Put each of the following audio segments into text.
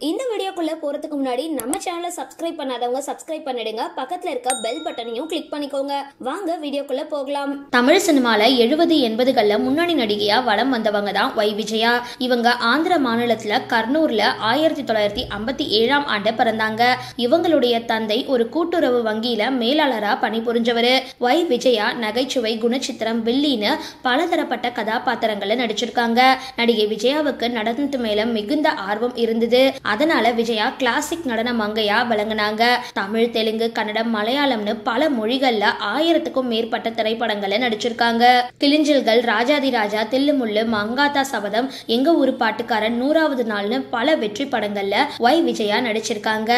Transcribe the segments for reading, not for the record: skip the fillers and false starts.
இந்த வீடியோக்குள்ள போறதுக்கு முன்னாடி நம்ம சேனலை சப்ஸ்கிரைப் பண்ணாதவங்க சப்ஸ்கிரைப் பண்ணிடுங்க. பக்கத்துல இருக்க பெல் பட்டனையும் கிளிக் பண்ணிக்கோங்க. வாங்க வீடியோக்குள்ள போகலாம். தமிழ் சினிமால 70-80களில் முன்னணி நடிகையா வலம் வந்தவங்க தான் ஒய் விஜயா. இவங்க ஆந்திர மாநிலத்துல கர்னூர்ல 1957ஆம் ஆண்டு பிறந்தாங்க. இவங்களுடைய தந்தை ஒரு கூட்டுறவு வங்கியில மேலாளரா பணிபுரிஞ்சவரு. ஒய் விஜயா நகைச்சுவை, குணச்சித்திரம், வில்லின்னு பலதரப்பட்ட கதாபாத்திரங்களை நடிச்சிருக்காங்க. நடிகை விஜயாவுக்கு நடனத்து மேல மிகுந்த ஆர்வம் இருந்தது. அதனால விஜயா கிளாசிக் நடன மங்கையா விளங்குனாங்க. தமிழ், தெலுங்கு, கன்னடம், மலையாளம்னு பல மொழிகள்ல 1000க்கும் மேற்பட்ட திரைப்படங்களை நடிச்சிருக்காங்க. கிளிஞ்சல்கள், ராஜாதி ராஜா, தில்லுமுள்ளு, மங்காத்தா சபதம், எங்க ஊரு பாட்டுக்காரன், 100வது நாள்னு பல வெற்றி படங்கள்ல ஒய் விஜயா நடிச்சிருக்காங்க.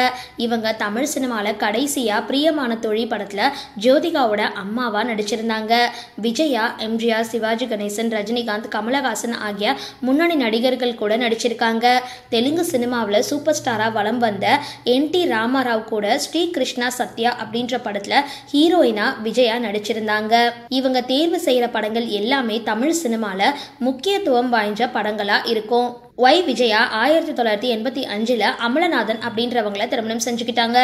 இவங்க தமிழ் சினிமால கடைசியா பிரியமான தோழி படத்துல ஜோதிகாவோட அம்மாவா நடிச்சிருந்தாங்க. விஜயா எம்ஜிஆர், சிவாஜி கணேசன், ரஜினிகாந்த், கமலஹாசன் ஆகிய முன்னணி நடிகர்கள் கூட நடிச்சிருக்காங்க. தெலுங்கு சினிமாவில் சூப்பர் ஸ்டாரா வலம் வந்த என்.டி. ராமாராவ் கூட ஸ்ரீ கிருஷ்ணா சத்யா அப்படின்ற படத்துல ஹீரோயினா விஜயா நடிச்சிருந்தாங்க. இவங்க தேர்வு செய்யற படங்கள் எல்லாமே தமிழ் சினிமால முக்கியத்துவம் வாய்ந்த படங்களா இருக்கும். ஒய் விஜயா 1985ல் அமலநாதன் அப்படின்றவங்களை திருமணம் செஞ்சுக்கிட்டாங்க.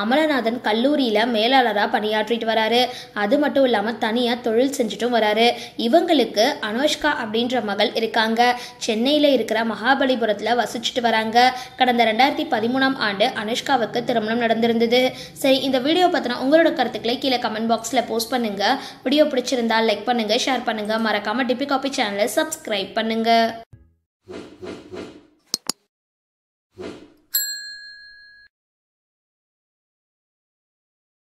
அமலநாதன் கல்லூரியில மேலாளரா பணியாற்றிட்டு வராரு. அது மட்டும் இல்லாம தனியா தொழில் செஞ்சுட்டும் வராரு. இவங்களுக்கு அனுஷ்கா அப்படின்ற மகள் இருக்காங்க. சென்னையில இருக்கிற மகாபலிபுரத்துல வசிச்சுட்டு வராங்க. கடந்த 2013ஆம் ஆண்டு அனுஷ்காவுக்கு திருமணம் நடந்திருந்தது. சரி, இந்த வீடியோ பத்தின உங்களோட கருத்துக்களை கீழே கமெண்ட் பாக்ஸ்ல போஸ்ட் பண்ணுங்க. வீடியோ பிடிச்சிருந்தா லைக் பண்ணுங்க, ஷேர் பண்ணுங்க. மறக்காம டிபி காபி சேனலை சப்ஸ்கிரைப் பண்ணுங்க.